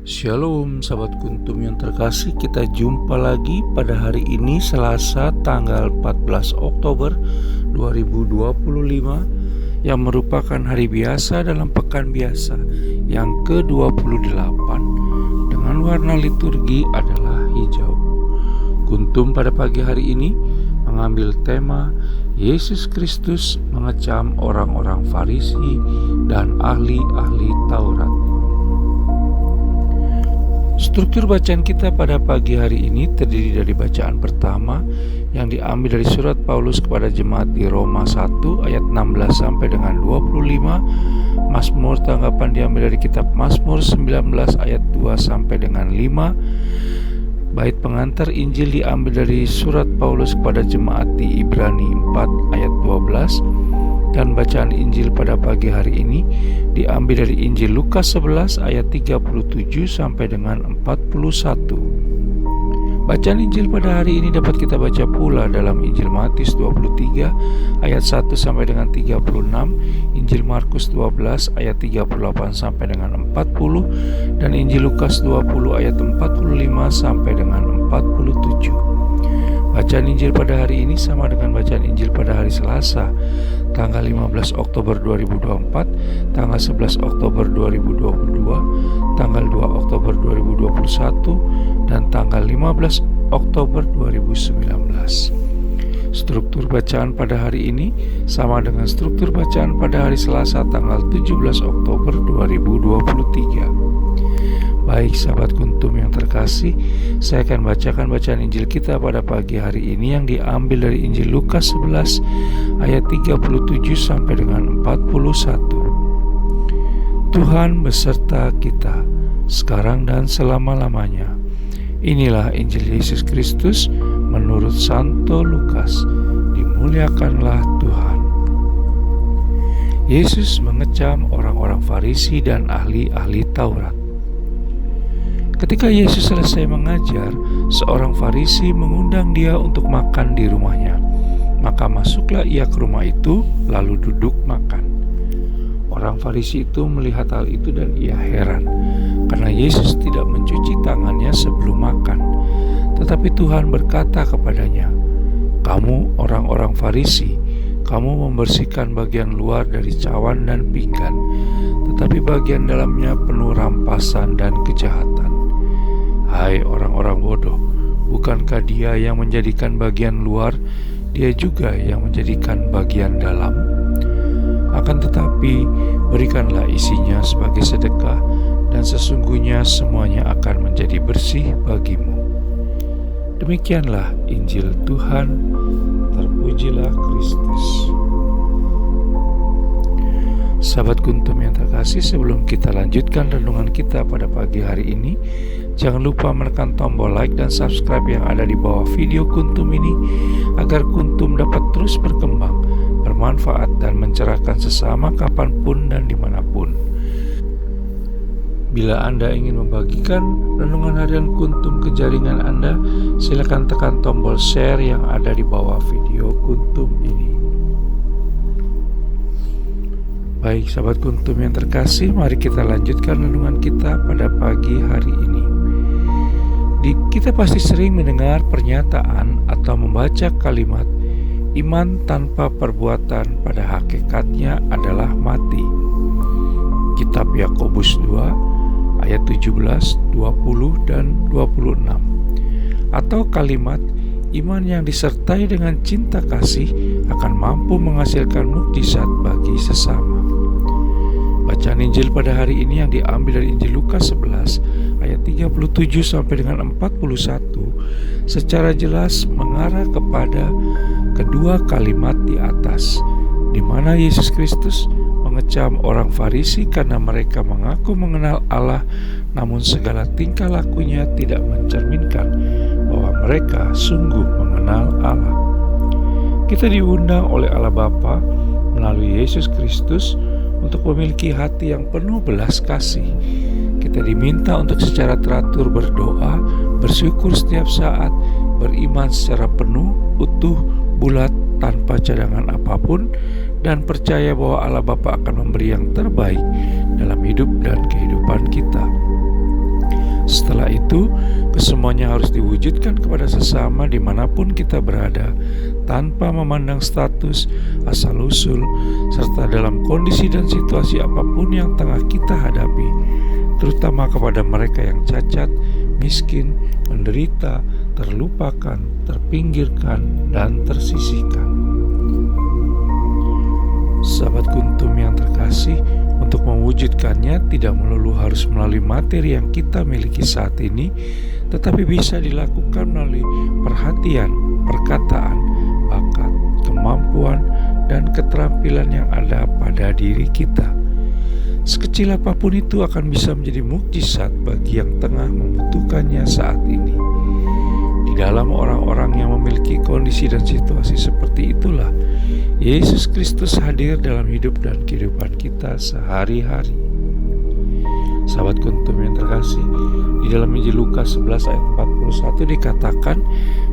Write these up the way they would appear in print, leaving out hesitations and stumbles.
Shalom sahabat Kuntum yang terkasih, kita jumpa lagi pada hari ini Selasa tanggal 14 Oktober 2025 yang merupakan hari biasa dalam pekan biasa yang ke-28 dengan warna liturgi adalah hijau. Kuntum pada pagi hari ini mengambil tema Yesus Kristus mengecam orang-orang Farisi dan ahli-ahli Taurat. Struktur bacaan kita pada pagi hari ini terdiri dari bacaan pertama yang diambil dari surat Paulus kepada jemaat di Roma 1 ayat 16 sampai dengan 25. Mazmur tanggapan diambil dari kitab Mazmur 19 ayat 2 sampai dengan 5. Bait pengantar Injil diambil dari surat Paulus kepada jemaat di Ibrani 4 ayat 12. Dan bacaan Injil pada pagi hari ini diambil dari Injil Lukas 11 ayat 37 sampai dengan 41. Bacaan Injil pada hari ini dapat kita baca pula dalam Injil Matius 23 ayat 1 sampai dengan 36, Injil Markus 12 ayat 38 sampai dengan 40, dan Injil Lukas 20 ayat 45 sampai dengan 47. Bacaan Injil pada hari ini sama dengan bacaan Injil pada hari Selasa, tanggal 15 Oktober 2024, tanggal 11 Oktober 2022, tanggal 2 Oktober 2021, dan tanggal 15 Oktober 2019. Struktur bacaan pada hari ini sama dengan struktur bacaan pada hari Selasa, tanggal 17 Oktober 2023. Baik sahabat Kuntum yang terkasih, saya akan bacakan bacaan Injil kita pada pagi hari ini yang diambil dari Injil Lukas 11 ayat 37 sampai dengan 41. Tuhan beserta kita sekarang dan selama-lamanya. Inilah Injil Yesus Kristus menurut Santo Lukas. Dimuliakanlah Tuhan. Yesus mengecam orang-orang Farisi dan ahli-ahli Taurat. Ketika Yesus selesai mengajar, seorang Farisi mengundang dia untuk makan di rumahnya. Maka masuklah ia ke rumah itu, lalu duduk makan. Orang Farisi itu melihat hal itu dan ia heran, karena Yesus tidak mencuci tangannya sebelum makan. Tetapi Tuhan berkata kepadanya, "Kamu orang-orang Farisi, kamu membersihkan bagian luar dari cawan dan pinggan, tetapi bagian dalamnya penuh rampasan dan kejahatan. Hai orang-orang bodoh, bukankah Dia yang menjadikan bagian luar, Dia juga yang menjadikan bagian dalam? Akan tetapi, berikanlah isinya sebagai sedekah, dan sesungguhnya semuanya akan menjadi bersih bagimu." Demikianlah Injil Tuhan. Terpujilah Kristus. Sahabat Kuntum yang terkasih, sebelum kita lanjutkan renungan kita pada pagi hari ini, jangan lupa menekan tombol like dan subscribe yang ada di bawah video Kuntum ini, agar Kuntum dapat terus berkembang, bermanfaat, dan mencerahkan sesama kapanpun dan dimanapun. Bila Anda ingin membagikan renungan harian Kuntum ke jaringan Anda, silakan tekan tombol share yang ada di bawah video Kuntum ini. Baik sahabat Kuntum yang terkasih, mari kita lanjutkan renungan kita pada pagi hari ini. Kita pasti sering mendengar pernyataan atau membaca kalimat iman tanpa perbuatan pada hakikatnya adalah mati. Kitab Yakobus 2 ayat 17, 20, dan 26. Atau kalimat iman yang disertai dengan cinta kasih akan mampu menghasilkan mukjizat bagi sesama. Bacaan Injil pada hari ini yang diambil dari Injil Lukas 11 ayat 37 sampai dengan 41 secara jelas mengarah kepada kedua kalimat di atas, di mana Yesus Kristus mengecam orang Farisi karena mereka mengaku mengenal Allah, namun segala tingkah lakunya tidak mencerminkan bahwa mereka sungguh mengenal Allah. Kita diundang oleh Allah Bapa melalui Yesus Kristus untuk memiliki hati yang penuh belas kasih. Kita diminta untuk secara teratur berdoa, bersyukur setiap saat, beriman secara penuh, utuh, bulat, tanpa cadangan apapun, dan percaya bahwa Allah Bapa akan memberi yang terbaik dalam hidup dan kehidupan kita. itu, kesemuanya harus diwujudkan kepada sesama dimanapun kita berada, tanpa memandang status, asal-usul, serta dalam kondisi dan situasi apapun yang tengah kita hadapi, terutama kepada mereka yang cacat, miskin, menderita, terlupakan, terpinggirkan, dan tersisihkan. Sahabat Kuntum yang terkasih, untuk mewujudkannya tidak melulu harus melalui materi yang kita miliki saat ini, tetapi bisa dilakukan melalui perhatian, perkataan, bakat, kemampuan, dan keterampilan yang ada pada diri kita. Sekecil apapun itu akan bisa menjadi mukjizat bagi yang tengah membutuhkannya saat ini. Di dalam orang-orang yang memiliki kondisi dan situasi seperti itulah Yesus Kristus hadir dalam hidup dan kehidupan kita sehari-hari. Sahabat Kuntum yang terkasih, di dalam Injil Lukas 11 ayat 41 dikatakan,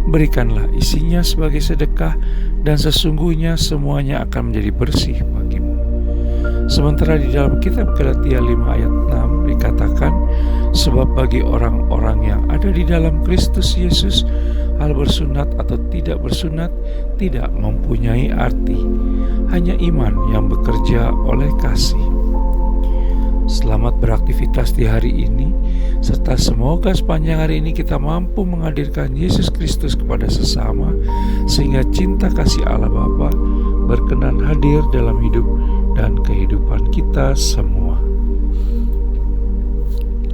"Berikanlah isinya sebagai sedekah, dan sesungguhnya semuanya akan menjadi bersih bagimu." Sementara di dalam kitab Galatia 5 ayat 6 dikatakan, "Sebab bagi orang-orang yang ada di dalam Kristus Yesus, hal bersunat atau tidak bersunat tidak mempunyai arti, hanya iman yang bekerja oleh kasih." Selamat beraktivitas di hari ini, serta semoga sepanjang hari ini kita mampu menghadirkan Yesus Kristus kepada sesama, sehingga cinta kasih Allah Bapa berkenan hadir dalam hidup dan kehidupan kita semua.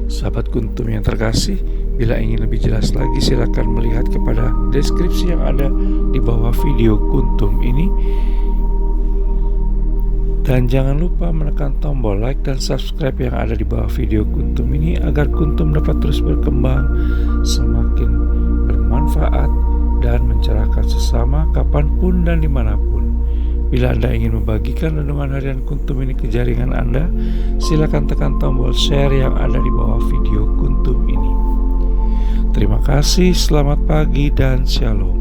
Sahabat Kuntum yang terkasih, bila ingin lebih jelas lagi silakan melihat kepada deskripsi yang ada di bawah video Kuntum ini. Dan jangan lupa menekan tombol like dan subscribe yang ada di bawah video Kuntum ini agar Kuntum dapat terus berkembang, semakin bermanfaat, dan mencerahkan sesama kapanpun dan dimanapun. Bila Anda ingin membagikan renungan harian Kuntum ini ke jaringan Anda, silakan tekan tombol share yang ada di bawah video Kuntum ini. Terima kasih, selamat pagi, dan shalom.